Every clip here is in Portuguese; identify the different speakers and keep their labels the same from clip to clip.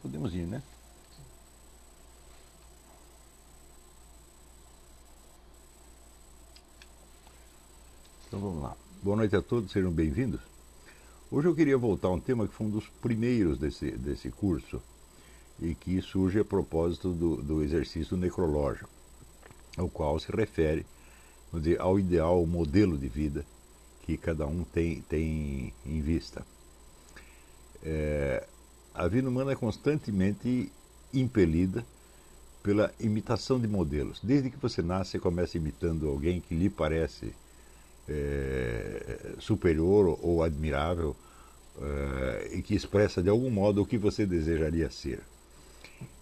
Speaker 1: Podemos ir, né? Então vamos lá. Boa noite a todos, sejam bem-vindos. Hoje eu queria voltar a um tema que foi um dos primeiros desse curso e que surge a propósito do exercício necrológico, ao qual se refere, vamos dizer, ao ideal, ao modelo de vida que cada um tem em vista. A vida humana é constantemente impelida pela imitação de modelos. Desde que você nasce, você começa imitando alguém que lhe parece superior ou admirável e que expressa de algum modo o que você desejaria ser.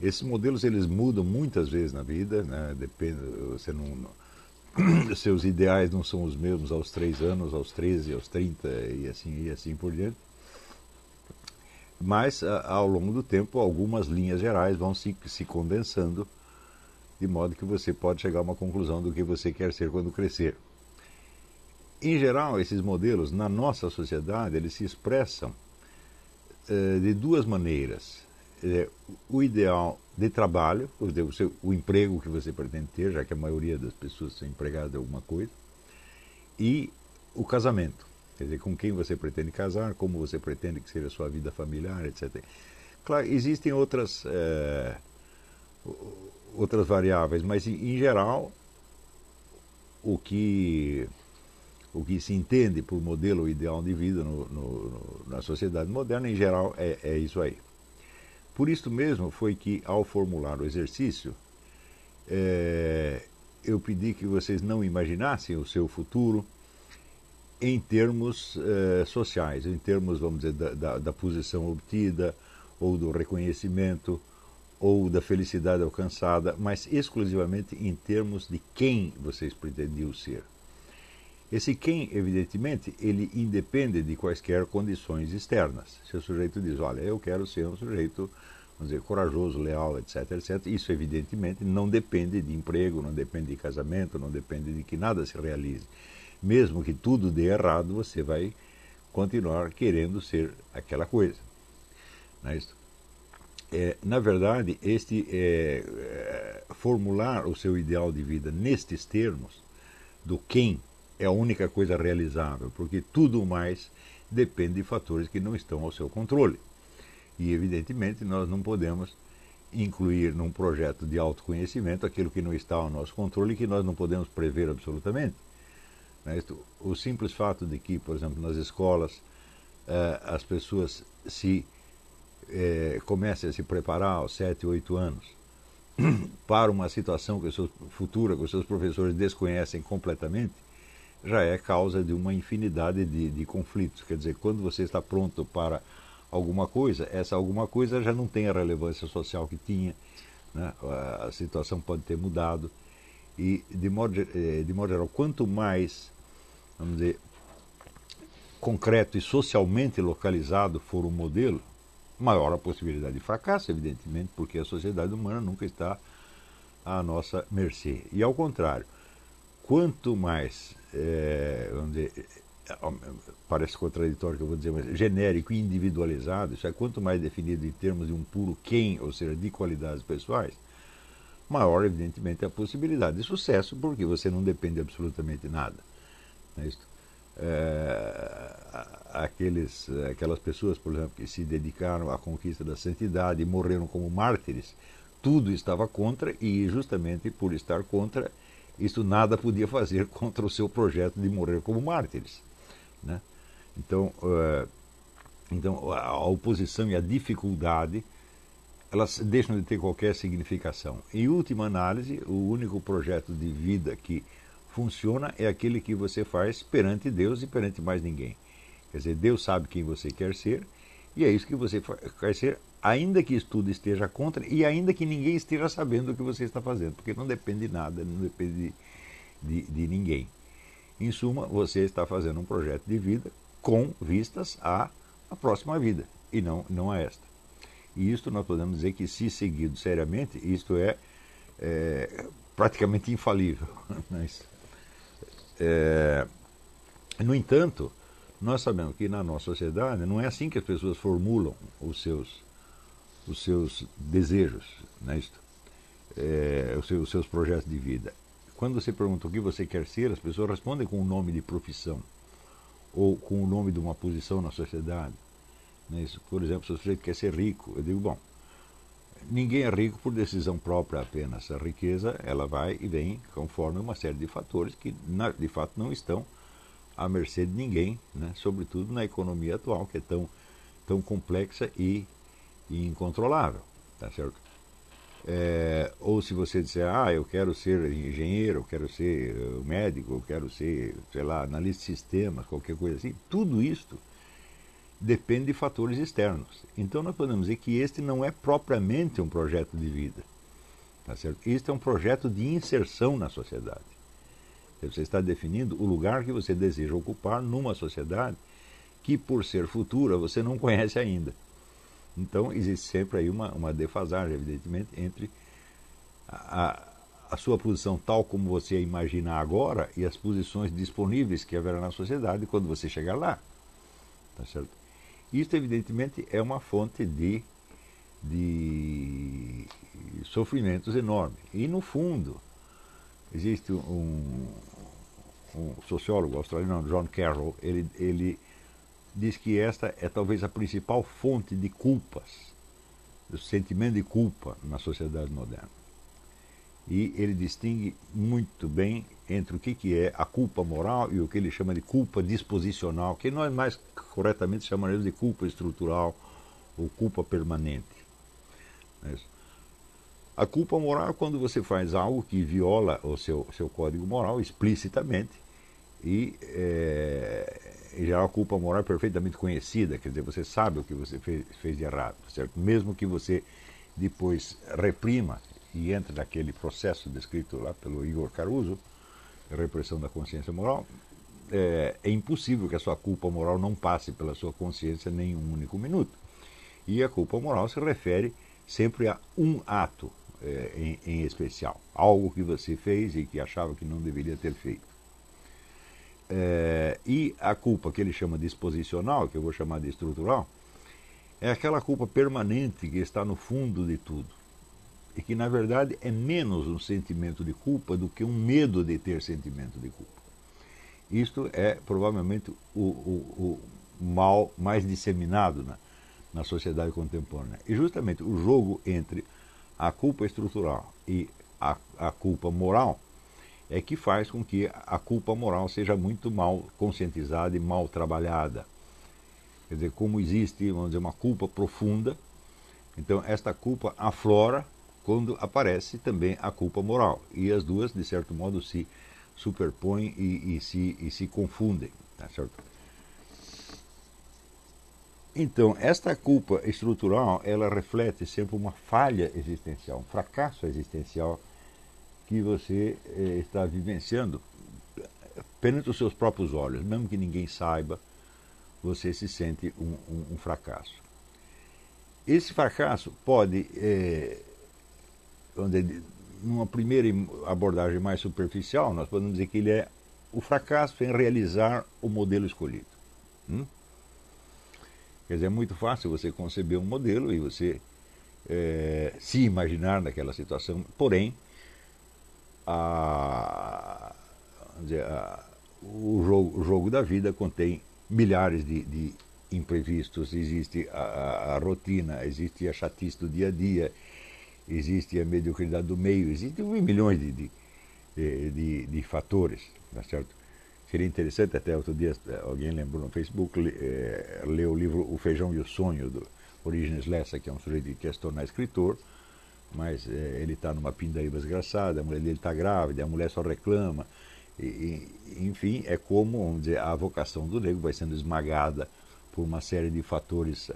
Speaker 1: Esses modelos eles mudam muitas vezes na vida, né? Depende, seus ideais não são os mesmos aos 3 anos, aos 13, aos 30 e assim por diante. Mas ao longo do tempo algumas linhas gerais vão se condensando de modo que você pode chegar a uma conclusão do que você quer ser quando crescer. Em geral, esses modelos, na nossa sociedade, eles se expressam de duas maneiras. O ideal de trabalho, o emprego que você pretende ter, já que a maioria das pessoas são empregadas em alguma coisa, e o casamento, quer dizer, com quem você pretende casar, como você pretende que seja a sua vida familiar, etc. Claro, existem outras variáveis, mas em geral, o que se entende por modelo ideal de vida na sociedade moderna, em geral, é isso aí. Por isso mesmo foi que, ao formular o exercício, eu pedi que vocês não imaginassem o seu futuro em termos sociais, em termos, vamos dizer, da posição obtida, ou do reconhecimento, ou da felicidade alcançada, mas exclusivamente em termos de quem vocês pretendiam ser. Esse quem, evidentemente, ele independe de quaisquer condições externas. Se o sujeito diz, olha, eu quero ser um sujeito, vamos dizer, corajoso, leal, etc., etc., isso, evidentemente, não depende de emprego, não depende de casamento, não depende de que nada se realize. Mesmo que tudo dê errado, você vai continuar querendo ser aquela coisa. Não é isso? Na verdade, formular o seu ideal de vida nestes termos, do quem é a única coisa realizável, porque tudo mais depende de fatores que não estão ao seu controle. E, evidentemente, nós não podemos incluir num projeto de autoconhecimento aquilo que não está ao nosso controle e que nós não podemos prever absolutamente. O simples fato de que, por exemplo, nas escolas, as pessoas comecem a se preparar aos 7, 8 anos para uma situação futura que os seus professores desconhecem completamente, já é causa de uma infinidade de conflitos. Quer dizer, quando você está pronto para alguma coisa, essa alguma coisa já não tem a relevância social que tinha, né? A situação pode ter mudado. E, de modo geral, quanto mais, vamos dizer, concreto e socialmente localizado for o modelo, maior a possibilidade de fracasso, evidentemente, porque a sociedade humana nunca está à nossa mercê. E, ao contrário, quanto mais, vamos dizer, parece contraditório que eu vou dizer, mas genérico e individualizado, isso é, quanto mais definido em termos de um puro quem, ou seja, de qualidades pessoais, maior, evidentemente, a possibilidade de sucesso, porque você não depende de absolutamente nada. Não é isso? Aquelas pessoas, por exemplo, que se dedicaram à conquista da santidade e morreram como mártires, tudo estava contra, e justamente por estar contra, isso nada podia fazer contra o seu projeto de morrer como mártires, né? Então, a oposição e a dificuldade, elas deixam de ter qualquer significação. Em última análise, o único projeto de vida que funciona é aquele que você faz perante Deus e perante mais ninguém. Quer dizer, Deus sabe quem você quer ser, e é isso que você quer ser, ainda que isso tudo esteja contra e ainda que ninguém esteja sabendo o que você está fazendo, porque não depende de nada, não depende de ninguém. Em suma, você está fazendo um projeto de vida com vistas à próxima vida, e não a esta. E isto nós podemos dizer que, se seguido seriamente, isto é praticamente infalível. No entanto, nós sabemos que na nossa sociedade não é assim que as pessoas formulam os seus os seus desejos, não é isto? Os seus projetos de vida. Quando você pergunta o que você quer ser, as pessoas respondem com o nome de profissão ou com o nome de uma posição na sociedade. Não é isso? Por exemplo, se o sujeito quer ser rico, eu digo, bom, ninguém é rico por decisão própria apenas. A riqueza, ela vai e vem conforme uma série de fatores que, de fato, não estão à mercê de ninguém, né? Sobretudo na economia atual, que é tão complexa e incontrolável, tá certo? Ou se você disser, eu quero ser engenheiro, eu quero ser médico, eu quero ser, sei lá, analista de sistemas, qualquer coisa assim, tudo isto depende de fatores externos. Então nós podemos dizer que este não é propriamente um projeto de vida, tá certo? Este é um projeto de inserção na sociedade. Você está definindo o lugar que você deseja ocupar numa sociedade que, por ser futura, você não conhece ainda. Então, existe sempre aí uma defasagem, evidentemente, entre a sua posição tal como você a imagina agora e as posições disponíveis que haverá na sociedade quando você chegar lá. Tá certo? Isso, evidentemente, é uma fonte de sofrimentos enormes. E, no fundo, existe um sociólogo australiano, John Carroll, ele diz que esta é talvez a principal fonte de culpas, do sentimento de culpa na sociedade moderna. E ele distingue muito bem entre o que é a culpa moral e o que ele chama de culpa disposicional, que nós mais corretamente chamaremos de culpa estrutural ou culpa permanente. A culpa moral é quando você faz algo que viola o seu código moral explicitamente, e já a culpa moral é perfeitamente conhecida, quer dizer, você sabe o que você fez de errado, certo? Mesmo que você depois reprima e entre naquele processo descrito lá pelo Igor Caruso, a repressão da consciência moral, é impossível que a sua culpa moral não passe pela sua consciência nem um único minuto. E a culpa moral se refere sempre a um ato em especial, algo que você fez e que achava que não deveria ter feito. E a culpa que ele chama de disposicional, que eu vou chamar de estrutural, é aquela culpa permanente que está no fundo de tudo. E que, na verdade, é menos um sentimento de culpa do que um medo de ter sentimento de culpa. Isto é provavelmente o mal mais disseminado na sociedade contemporânea. E justamente o jogo entre a culpa estrutural e a culpa moral é que faz com que a culpa moral seja muito mal conscientizada e mal trabalhada. Quer dizer, como existe, vamos dizer, uma culpa profunda, então esta culpa aflora quando aparece também a culpa moral. E as duas, de certo modo, se superpõem e se confundem. Tá certo? Então, esta culpa estrutural, ela reflete sempre uma falha existencial, um fracasso existencial que você está vivenciando perante os seus próprios olhos. Mesmo que ninguém saiba, você se sente um fracasso. Esse fracasso pode, numa primeira abordagem mais superficial, nós podemos dizer que ele é o fracasso em realizar o modelo escolhido. Quer dizer, é muito fácil você conceber um modelo e você se imaginar naquela situação, porém, o jogo da vida contém milhares de imprevistos, existe a rotina, existe a chatice do dia a dia, existe a mediocridade do meio, existem milhões de fatores, tá certo? Seria interessante, até outro dia alguém lembrou no Facebook, ler o livro O Feijão e o Sonho, do Origenes Lessa, que é um sujeito que quer se tornar escritor, mas ele está numa pindaíba desgraçada, a mulher dele está grávida, a mulher só reclama, enfim, é como, vamos dizer, a vocação do negro vai sendo esmagada por uma série de fatores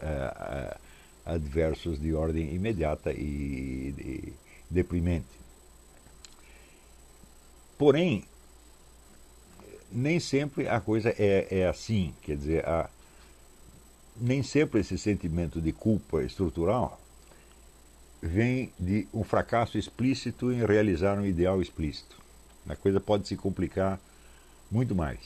Speaker 1: adversos de ordem imediata e deprimente. Porém, nem sempre a coisa é assim, quer dizer, nem sempre esse sentimento de culpa estrutural vem de um fracasso explícito em realizar um ideal explícito. A coisa pode se complicar muito mais.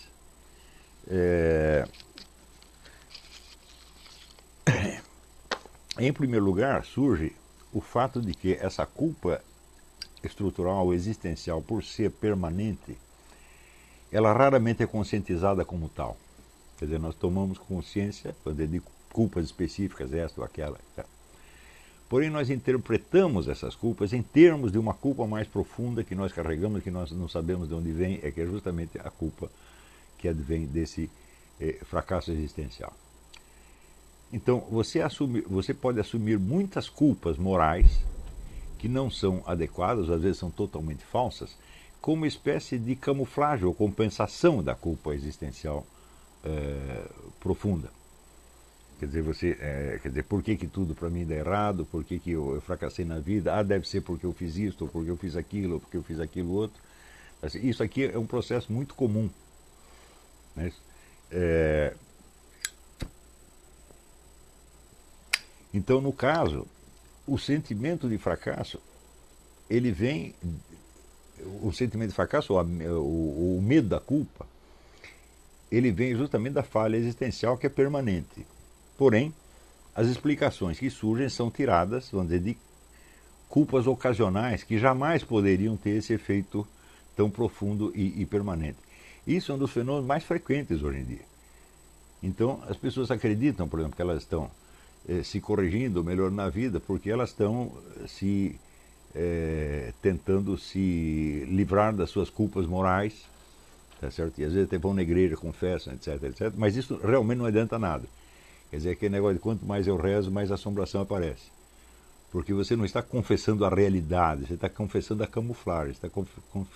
Speaker 1: Em primeiro lugar, surge o fato de que essa culpa estrutural, existencial, por ser permanente, ela raramente é conscientizada como tal. Quer dizer, nós tomamos consciência de culpas específicas, esta ou aquela. Tá? Porém, nós interpretamos essas culpas em termos de uma culpa mais profunda que nós carregamos, que nós não sabemos de onde vem, que é justamente a culpa que advém desse fracasso existencial. Então, você pode assumir muitas culpas morais que não são adequadas, às vezes são totalmente falsas, como espécie de camuflagem ou compensação da culpa existencial profunda. Quer dizer, por que tudo para mim dá errado, por que eu fracassei na vida, deve ser porque eu fiz isso, ou porque eu fiz aquilo, ou porque eu fiz aquilo outro. Assim, isso aqui é um processo muito comum. Né? Então, no caso, o sentimento de fracasso, ele vem, o sentimento de fracasso, o medo da culpa, ele vem justamente da falha existencial que é permanente. Porém, as explicações que surgem são tiradas, vamos dizer, de culpas ocasionais que jamais poderiam ter esse efeito tão profundo e permanente. Isso é um dos fenômenos mais frequentes hoje em dia. Então, as pessoas acreditam, por exemplo, que elas estão se corrigindo, melhorando na vida, porque elas estão tentando se livrar das suas culpas morais, tá certo? E às vezes até vão na igreja, confessam, etc, etc. Mas isso realmente não adianta nada. Quer dizer, aquele negócio de quanto mais eu rezo, mais assombração aparece. Porque você não está confessando a realidade, você está confessando a camuflagem, você está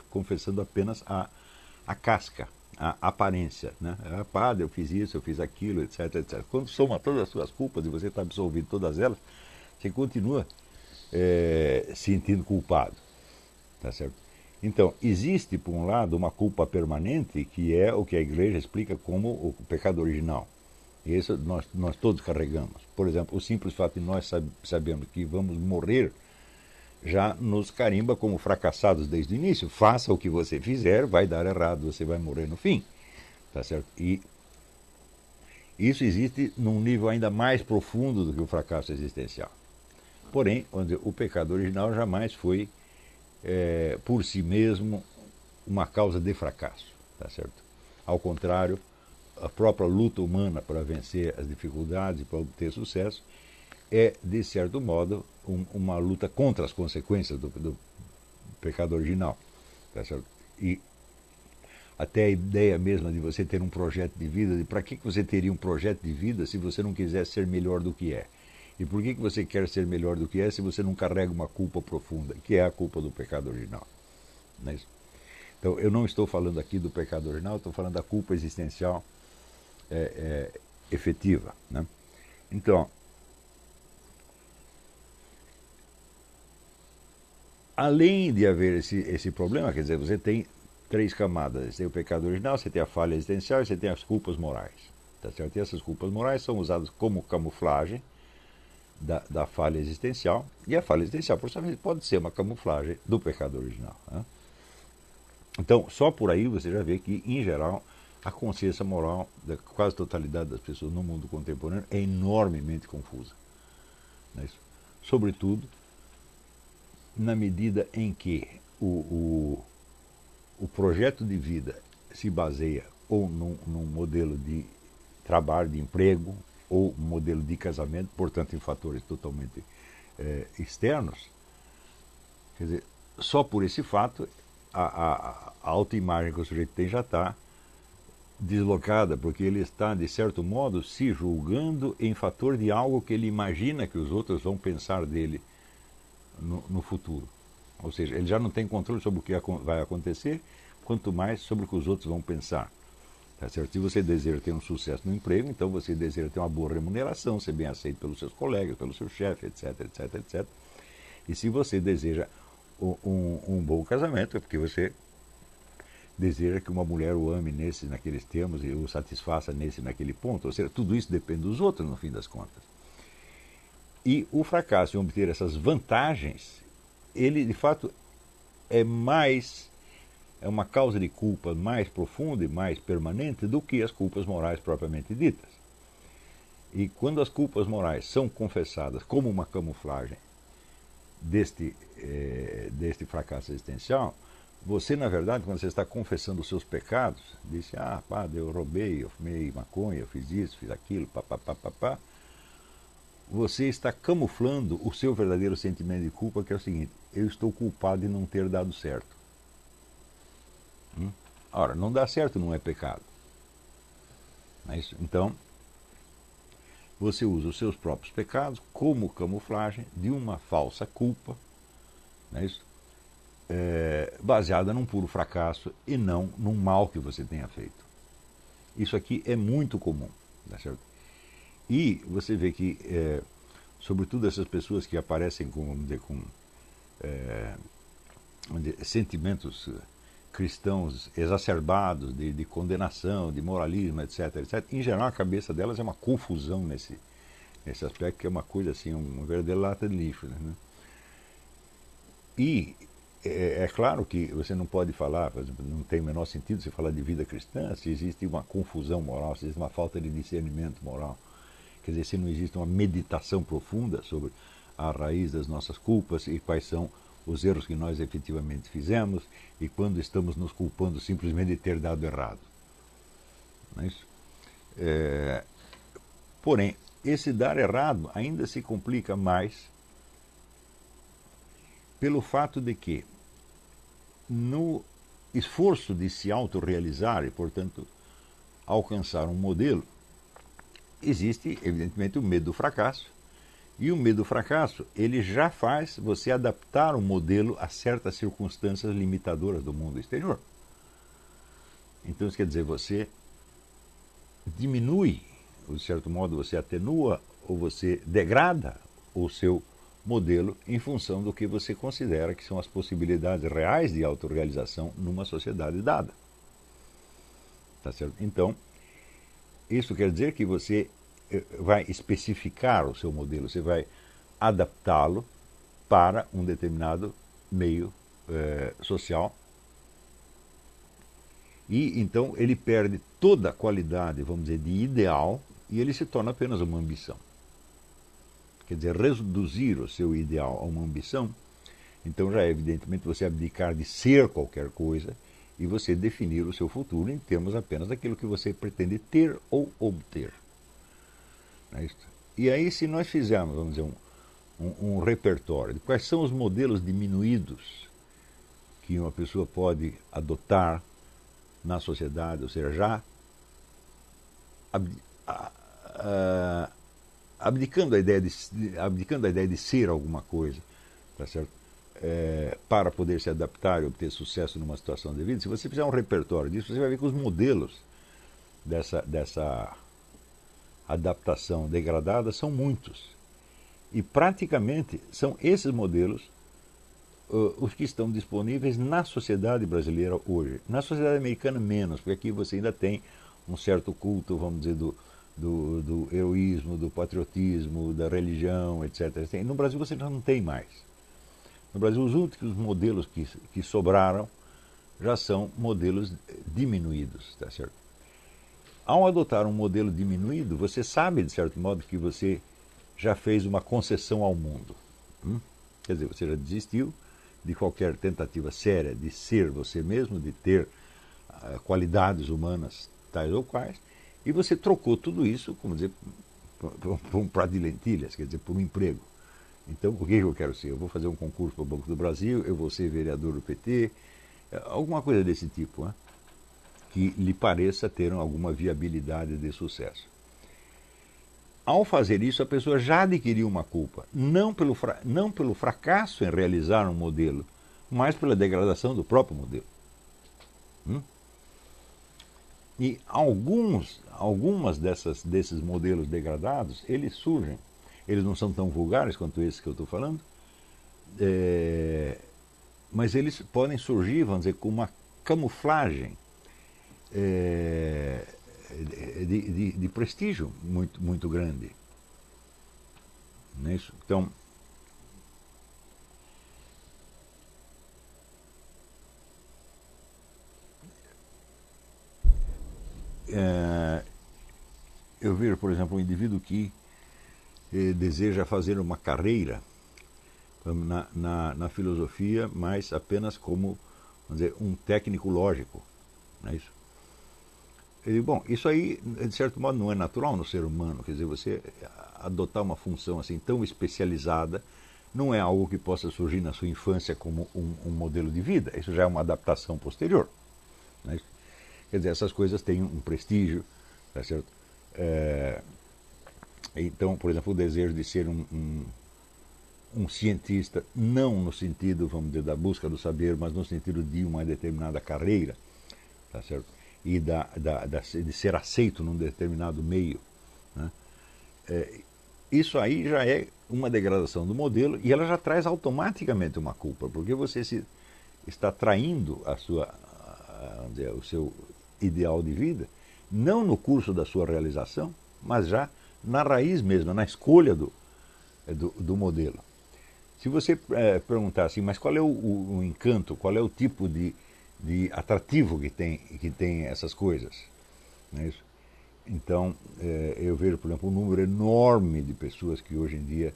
Speaker 1: confessando apenas a casca, a aparência. Né? Padre, eu fiz isso, eu fiz aquilo, etc, etc. Quando soma todas as suas culpas e você está absolvido todas elas, você continua se sentindo culpado. Tá certo? Então, existe, por um lado, uma culpa permanente, que é o que a igreja explica como o pecado original. E isso nós todos carregamos. Por exemplo, o simples fato de nós sabemos que vamos morrer já nos carimba como fracassados desde o início. Faça o que você fizer, vai dar errado, você vai morrer no fim. Tá certo? E isso existe num nível ainda mais profundo do que o fracasso existencial. Porém, o pecado original jamais foi, por si mesmo, uma causa de fracasso. Tá certo? Ao contrário, a própria luta humana para vencer as dificuldades e para obter sucesso é, de certo modo, uma luta contra as consequências do pecado original. Tá certo? E até a ideia mesma de você ter um projeto de vida, de para que você teria um projeto de vida se você não quisesse ser melhor do que é? E por que você quer ser melhor do que é se você não carrega uma culpa profunda, que é a culpa do pecado original? Não é isso? Então, eu não estou falando aqui do pecado original, estou falando da culpa existencial efetiva. Né? Então, além de haver esse problema, quer dizer, você tem três camadas. Você tem o pecado original, você tem a falha existencial e você tem as culpas morais. Tá certo? E essas culpas morais são usadas como camuflagem da falha existencial, e a falha existencial, por sua vez, pode ser uma camuflagem do pecado original. Né? Então, só por aí você já vê que, em geral, a consciência moral da quase totalidade das pessoas no mundo contemporâneo é enormemente confusa. Não é isso? Sobretudo, na medida em que o projeto de vida se baseia ou num modelo de trabalho, de emprego, ou modelo de casamento, portanto, em fatores totalmente externos. Quer dizer, só por esse fato, a autoimagem que o sujeito tem já está deslocada, porque ele está, de certo modo, se julgando em fator de algo que ele imagina que os outros vão pensar dele no futuro. Ou seja, ele já não tem controle sobre o que vai acontecer, quanto mais sobre o que os outros vão pensar. Tá certo? Se você deseja ter um sucesso no emprego, então você deseja ter uma boa remuneração, ser bem aceito pelos seus colegas, pelo seu chefe, etc, etc, etc. E se você deseja um bom casamento, é porque você deseja que uma mulher o ame naqueles termos e o satisfaça naquele ponto. Ou seja, tudo isso depende dos outros, no fim das contas. E o fracasso em obter essas vantagens, ele, de fato, é uma causa de culpa mais profunda e mais permanente do que as culpas morais propriamente ditas. E quando as culpas morais são confessadas como uma camuflagem deste fracasso existencial, você, na verdade, quando você está confessando os seus pecados, disse, padre, eu roubei, eu fumei maconha, eu fiz isso, fiz aquilo, papapá, você está camuflando o seu verdadeiro sentimento de culpa, que é o seguinte: eu estou culpado de não ter dado certo. Ora, não dar certo não é pecado. Não é isso? Então, você usa os seus próprios pecados como camuflagem de uma falsa culpa, não é isso? Baseada num puro fracasso e não num mal que você tenha feito. Isso aqui é muito comum, tá certo? E você vê que, sobretudo essas pessoas que aparecem com, vamos dizer, sentimentos cristãos exacerbados de condenação, de moralismo, etc, etc, em geral a cabeça delas é uma confusão nesse aspecto, que é uma coisa assim, uma verdadeira lata de lixo, né? E é claro que você não pode falar, por exemplo, não tem o menor sentido você falar de vida cristã se existe uma confusão moral, se existe uma falta de discernimento moral. Quer dizer, se não existe uma meditação profunda sobre a raiz das nossas culpas e quais são os erros que nós efetivamente fizemos e quando estamos nos culpando simplesmente de ter dado errado. Não é isso? Porém, esse dar errado ainda se complica mais pelo fato de que, no esforço de se autorrealizar e, portanto, alcançar um modelo, existe, evidentemente, o medo do fracasso. E o medo do fracasso, ele já faz você adaptar o modelo a certas circunstâncias limitadoras do mundo exterior. Então, isso quer dizer, você diminui, de certo modo, você atenua ou você degrada o seu modelo em função do que você considera que são as possibilidades reais de autorrealização numa sociedade dada. Tá certo? Então, isso quer dizer que você vai especificar o seu modelo, você vai adaptá-lo para um determinado meio social. E então ele perde toda a qualidade, vamos dizer, de ideal, e ele se torna apenas uma ambição. Quer dizer, reduzir o seu ideal a uma ambição, então já é evidentemente você abdicar de ser qualquer coisa e você definir o seu futuro em termos apenas daquilo que você pretende ter ou obter. Não é isso? E aí, se nós fizermos, vamos dizer, um repertório de quais são os modelos diminuídos que uma pessoa pode adotar na sociedade, ou seja, já abdicando a ideia de ser alguma coisa, tá certo? Para poder se adaptar e obter sucesso numa situação de vida, se você fizer um repertório disso, você vai ver que os modelos dessa adaptação degradada são muitos. E praticamente são esses modelos os que estão disponíveis na sociedade brasileira hoje. Na sociedade americana menos, porque aqui você ainda tem um certo culto, vamos dizer, do heroísmo, do patriotismo, da religião, etc. No Brasil você já não tem mais. No Brasil os únicos modelos que sobraram já são modelos diminuídos, tá certo? Ao adotar um modelo diminuído, você sabe, de certo modo, que você já fez uma concessão ao mundo. Quer dizer, você já desistiu de qualquer tentativa séria de ser você mesmo, de ter qualidades humanas tais ou quais, e você trocou tudo isso, como dizer, por um prato de lentilhas, quer dizer, por um emprego. Então, o que eu quero ser? Eu vou fazer um concurso para o Banco do Brasil, eu vou ser vereador do PT, alguma coisa desse tipo, que lhe pareça ter alguma viabilidade de sucesso. Ao fazer isso, a pessoa já adquiriu uma culpa, não pelo fracasso em realizar um modelo, mas pela degradação do próprio modelo. E algumas desses modelos degradados, eles surgem. Eles não são tão vulgares quanto esses que eu estou falando, mas eles podem surgir, vamos dizer, com uma camuflagem de prestígio muito, muito grande. Não é isso? Então, eu vejo, por exemplo, um indivíduo que deseja fazer uma carreira na filosofia, mas apenas como, vamos dizer, um técnico lógico, não é isso? Bom, isso aí, de certo modo, não é natural no ser humano. Quer dizer, você adotar uma função assim tão especializada não é algo que possa surgir na sua infância como um modelo de vida. Isso já é uma adaptação posterior. Não é isso? Quer dizer, essas coisas têm um prestígio, tá certo? Então, por exemplo, o desejo de ser um cientista, não no sentido, vamos dizer, da busca do saber, mas no sentido de uma determinada carreira, tá certo? E de ser aceito num determinado meio, né? Isso aí já é uma degradação do modelo e ela já traz automaticamente uma culpa, porque você está traindo vamos dizer, o seu ideal de vida, não no curso da sua realização, mas já na raiz mesmo, na escolha do modelo. Se você perguntar assim, mas qual é o encanto, qual é o tipo de atrativo que tem essas coisas, não é isso? Então, eu vejo, por exemplo, um número enorme de pessoas que hoje em dia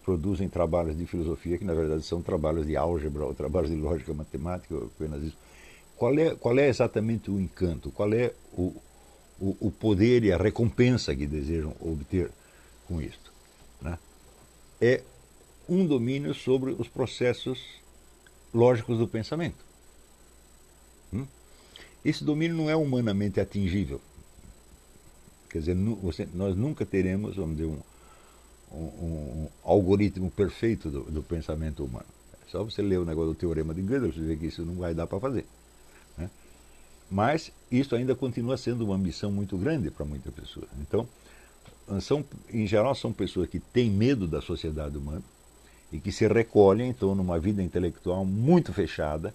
Speaker 1: produzem trabalhos de filosofia que, na verdade, são trabalhos de álgebra ou trabalhos de lógica matemática, ou apenas isso. Qual é exatamente o encanto? Qual é o poder e a recompensa que desejam obter com isto, né? É um domínio sobre os processos lógicos do pensamento. Esse domínio não é humanamente atingível. Quer dizer, nós nunca teremos, vamos dizer, um algoritmo perfeito do pensamento humano. É só você ler o negócio do teorema de Gödel, você vê que isso não vai dar para fazer, né? Mas isso ainda continua sendo uma ambição muito grande para muitas pessoas. Então, em geral, são pessoas que têm medo da sociedade humana e que se recolhem, então, numa vida intelectual muito fechada,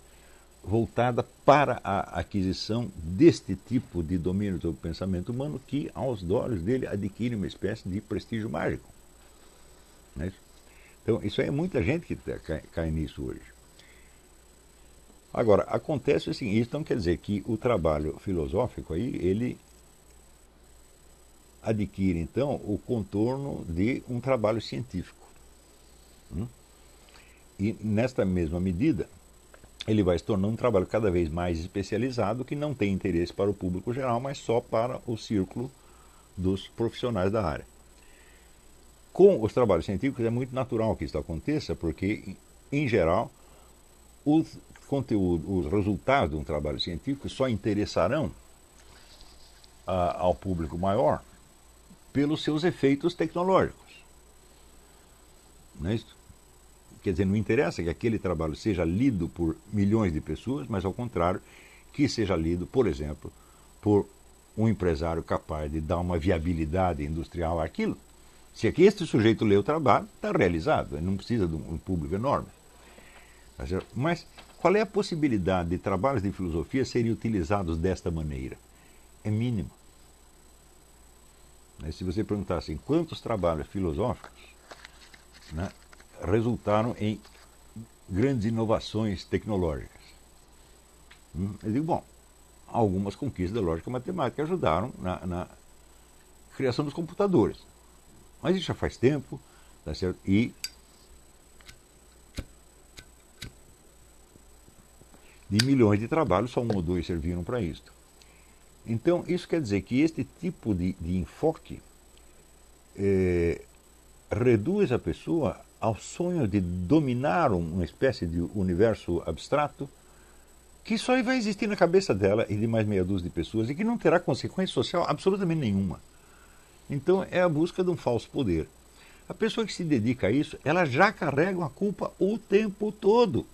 Speaker 1: voltada para a aquisição deste tipo de domínio sobre o pensamento humano que, aos olhos dele, adquire uma espécie de prestígio mágico. Não é isso? Então, isso aí é muita gente que cai nisso hoje. Agora, acontece o seguinte, então quer dizer que o trabalho filosófico aí, ele adquire, então, o contorno de um trabalho científico. E, nesta mesma medida, ele vai se tornando um trabalho cada vez mais especializado, que não tem interesse para o público geral, mas só para o círculo dos profissionais da área. Com os trabalhos científicos é muito natural que isso aconteça, porque, em geral, os resultados de um trabalho científico só interessarão ao público maior pelos seus efeitos tecnológicos. Não é isso? Quer dizer, não interessa que aquele trabalho seja lido por milhões de pessoas, mas ao contrário, que seja lido, por exemplo, por um empresário capaz de dar uma viabilidade industrial àquilo. Se aqui este sujeito lê o trabalho, está realizado, ele não precisa de um público enorme. Mas qual é a possibilidade de trabalhos de filosofia serem utilizados desta maneira? É mínima. Se você perguntar assim, quantos trabalhos filosóficos, né, resultaram em grandes inovações tecnológicas? Eu digo, bom, algumas conquistas da lógica matemática ajudaram na criação dos computadores. Mas isso já faz tempo, tá certo? E de milhões de trabalhos, só 1 ou 2 serviram para isso. Então, isso quer dizer que este tipo de enfoque reduz a pessoa ao sonho de dominar uma espécie de universo abstrato que só vai existir na cabeça dela e de mais meia dúzia de pessoas e que não terá consequência social absolutamente nenhuma. Então é a busca de um falso poder. A pessoa que se dedica a isso, ela já carrega uma culpa o tempo todo,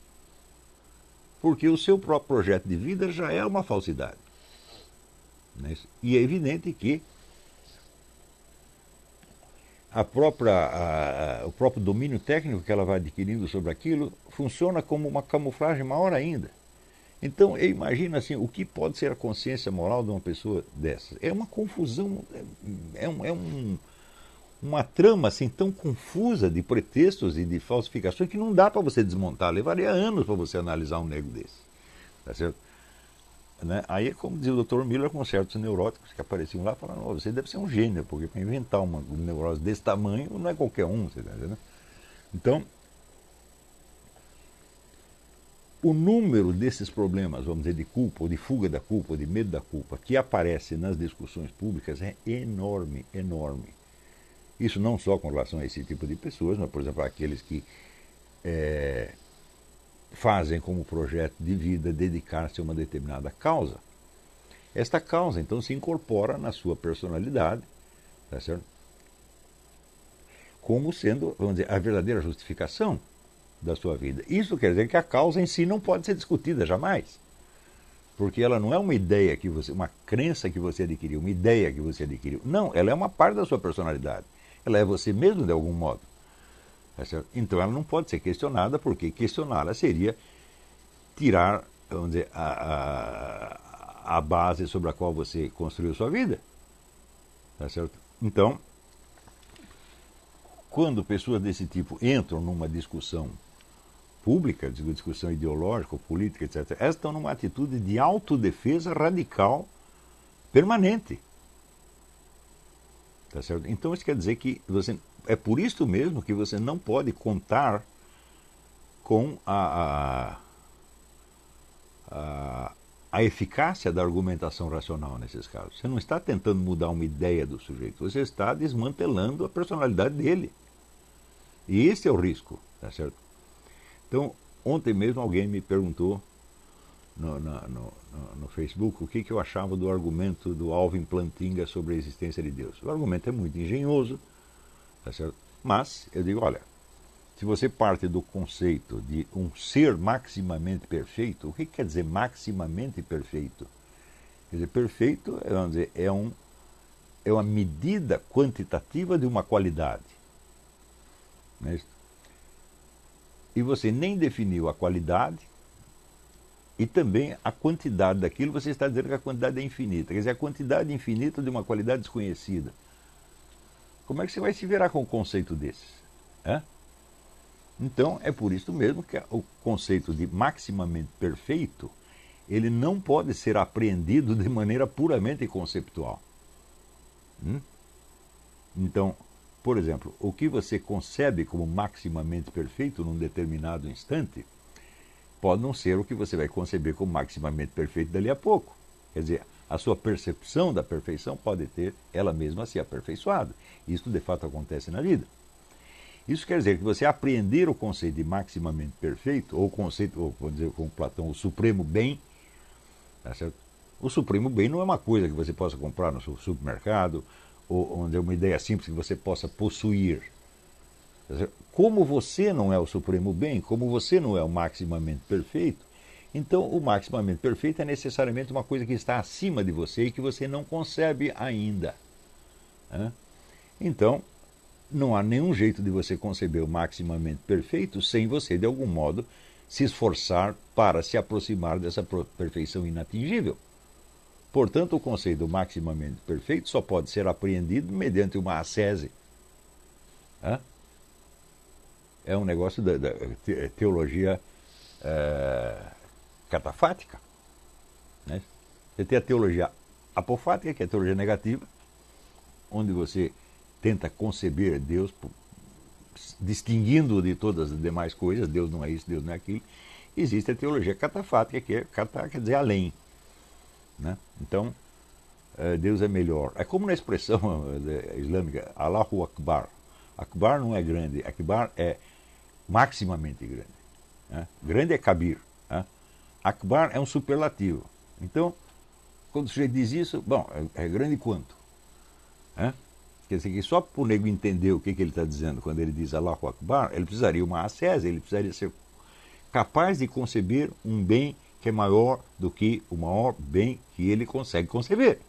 Speaker 1: porque o seu próprio projeto de vida já é uma falsidade. E é evidente que o próprio domínio técnico que ela vai adquirindo sobre aquilo funciona como uma camuflagem maior ainda. Então, eu imagino assim, o que pode ser a consciência moral de uma pessoa dessas? É uma confusão, uma trama assim tão confusa de pretextos e de falsificações que não dá para você desmontar. Levaria anos para você analisar um nego desse. Tá certo? Né? Aí é como dizia o Dr. Miller com certos neuróticos que apareciam lá, falando, oh, você deve ser um gênio, porque para inventar uma neurose desse tamanho não é qualquer um, você tá entendendo? Então, o número desses problemas, vamos dizer, de culpa, ou de fuga da culpa, ou de medo da culpa, que aparece nas discussões públicas é enorme, enorme. Isso não só com relação a esse tipo de pessoas, mas, por exemplo, aqueles que fazem como projeto de vida dedicar-se a uma determinada causa. Esta causa, então, se incorpora na sua personalidade, tá certo? Como sendo, vamos dizer, a verdadeira justificação da sua vida. Isso quer dizer que a causa em si não pode ser discutida jamais. Porque ela não é uma ideia que você, uma crença que você adquiriu, uma ideia que você adquiriu. Não, ela é uma parte da sua personalidade. Ela é você mesmo de algum modo. Tá certo? Então ela não pode ser questionada, porque questioná-la seria tirar, vamos dizer, a base sobre a qual você construiu sua vida. Tá certo? Então, quando pessoas desse tipo entram numa discussão pública, discussão ideológica, política, etc., elas estão numa atitude de autodefesa radical permanente. Tá certo? Então isso quer dizer que você, é por isso mesmo que você não pode contar com a eficácia da argumentação racional nesses casos. Você não está tentando mudar uma ideia do sujeito, você está desmantelando a personalidade dele. E esse é o risco, tá certo? Então, ontem mesmo alguém me perguntou no Facebook o que eu achava do argumento do Alvin Plantinga sobre a existência de Deus. O argumento é muito engenhoso, tá certo? Mas eu digo, olha, se você parte do conceito de um ser maximamente perfeito, o que quer dizer maximamente perfeito? Quer dizer, perfeito, vamos dizer, é uma medida quantitativa de uma qualidade. Não é isso? E você nem definiu a qualidade e também a quantidade daquilo, você está dizendo que a quantidade é infinita. Quer dizer, a quantidade infinita de uma qualidade desconhecida. Como é que você vai se virar com um conceito desses? Então, é por isso mesmo que o conceito de maximamente perfeito, ele não pode ser apreendido de maneira puramente conceptual. Então, por exemplo, o que você concebe como maximamente perfeito num determinado instante pode não ser o que você vai conceber como maximamente perfeito dali a pouco. Quer dizer, a sua percepção da perfeição pode ter ela mesma se aperfeiçoado. Isso de fato acontece na vida. Isso quer dizer que você apreender o conceito de maximamente perfeito, ou o conceito, ou, vamos dizer como Platão, o supremo bem, tá certo? O supremo bem não é uma coisa que você possa comprar no seu supermercado, ou onde é uma ideia simples que você possa possuir. Como você não é o supremo bem, como você não é o maximamente perfeito, então o maximamente perfeito é necessariamente uma coisa que está acima de você e que você não concebe ainda. Então, não há nenhum jeito de você conceber o maximamente perfeito sem você, de algum modo, se esforçar para se aproximar dessa perfeição inatingível. Portanto, o conceito do maximamente perfeito só pode ser apreendido mediante uma ascese. É um negócio da teologia catafática. Né? Você tem a teologia apofática, que é a teologia negativa, onde você tenta conceber Deus distinguindo-o de todas as demais coisas, Deus não é isso, Deus não é aquilo. Existe a teologia catafática, que quer dizer além. Né? Então, Deus é melhor. É como na expressão islâmica, Allahu Akbar. Akbar não é grande, Akbar é maximamente grande. Né? Grande é Kabir. Né? Akbar é um superlativo. Então, quando o sujeito diz isso, bom, é grande quanto? Quer dizer que só para o nego entender o que ele está dizendo quando ele diz Allahu Akbar, ele precisaria uma ascese, ele precisaria ser capaz de conceber um bem que é maior do que o maior bem que ele consegue conceber.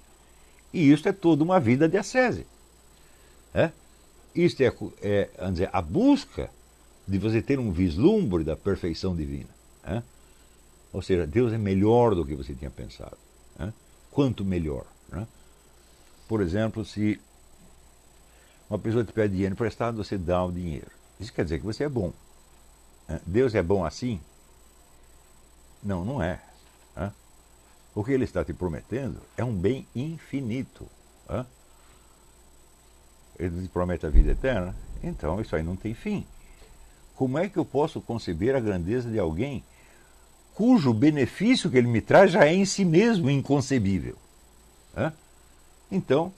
Speaker 1: E isso é toda uma vida de ascese. Isto vamos dizer, a busca de você ter um vislumbre da perfeição divina. Ou seja, Deus é melhor do que você tinha pensado. Quanto melhor. Por exemplo, se uma pessoa te pede dinheiro emprestado, você dá o dinheiro. Isso quer dizer que você é bom. Deus é bom assim? Não, não é. O que ele está te prometendo é um bem infinito. Hã? Ele te promete a vida eterna, então isso aí não tem fim. Como é que eu posso conceber a grandeza de alguém cujo benefício que ele me traz já é em si mesmo inconcebível? Hã? Então,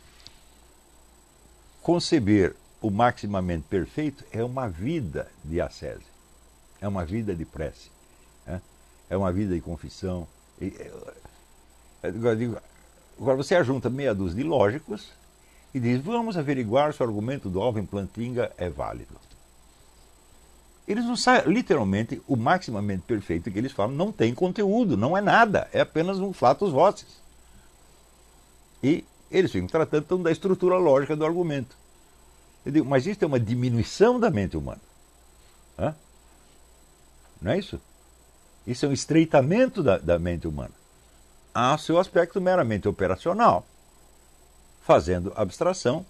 Speaker 1: conceber o maximamente perfeito é uma vida de ascese, é uma vida de prece, é uma vida de confissão. Agora você ajunta meia dúzia de lógicos e diz, vamos averiguar se o argumento do Alvin Plantinga é válido. Eles não sabem, literalmente, o maximamente perfeito que eles falam não tem conteúdo, não é nada, é apenas um flatus vocis. E eles ficam tratando então, da estrutura lógica do argumento. Eu digo, mas isso é uma diminuição da mente humana. Hã? Não é isso? Isso é um estreitamento da mente humana. Há seu aspecto meramente operacional, fazendo abstração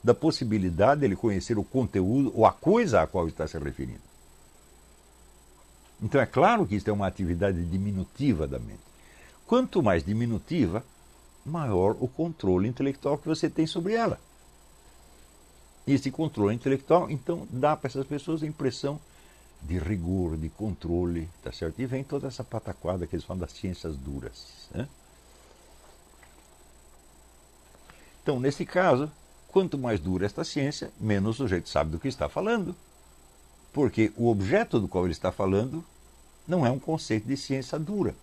Speaker 1: da possibilidade de ele conhecer o conteúdo ou a coisa a qual está se referindo. Então é claro que isso é uma atividade diminutiva da mente. Quanto mais diminutiva, maior o controle intelectual que você tem sobre ela. E esse controle intelectual, então, dá para essas pessoas a impressão de rigor, de controle, tá certo? E vem toda essa pataquada que eles falam das ciências duras. Né? Então, nesse caso, quanto mais dura esta ciência, menos o sujeito sabe do que está falando. Porque o objeto do qual ele está falando não é um conceito de ciência dura,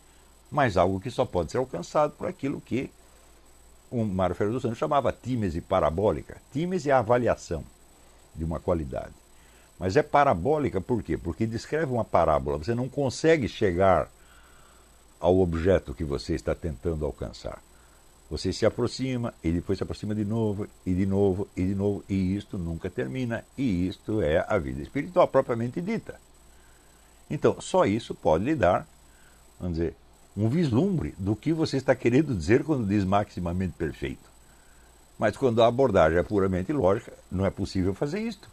Speaker 1: mas algo que só pode ser alcançado por aquilo que o Mário Ferreira dos Santos chamava tímese parabólica. Tímese é a avaliação de uma qualidade. Mas é parabólica por quê? Porque descreve uma parábola. Você não consegue chegar ao objeto que você está tentando alcançar. Você se aproxima, e depois se aproxima de novo, e de novo, e de novo, e isto nunca termina. E isto é a vida espiritual propriamente dita. Então, só isso pode lhe dar, vamos dizer, um vislumbre do que você está querendo dizer quando diz maximamente perfeito. Mas quando a abordagem é puramente lógica, não é possível fazer isto.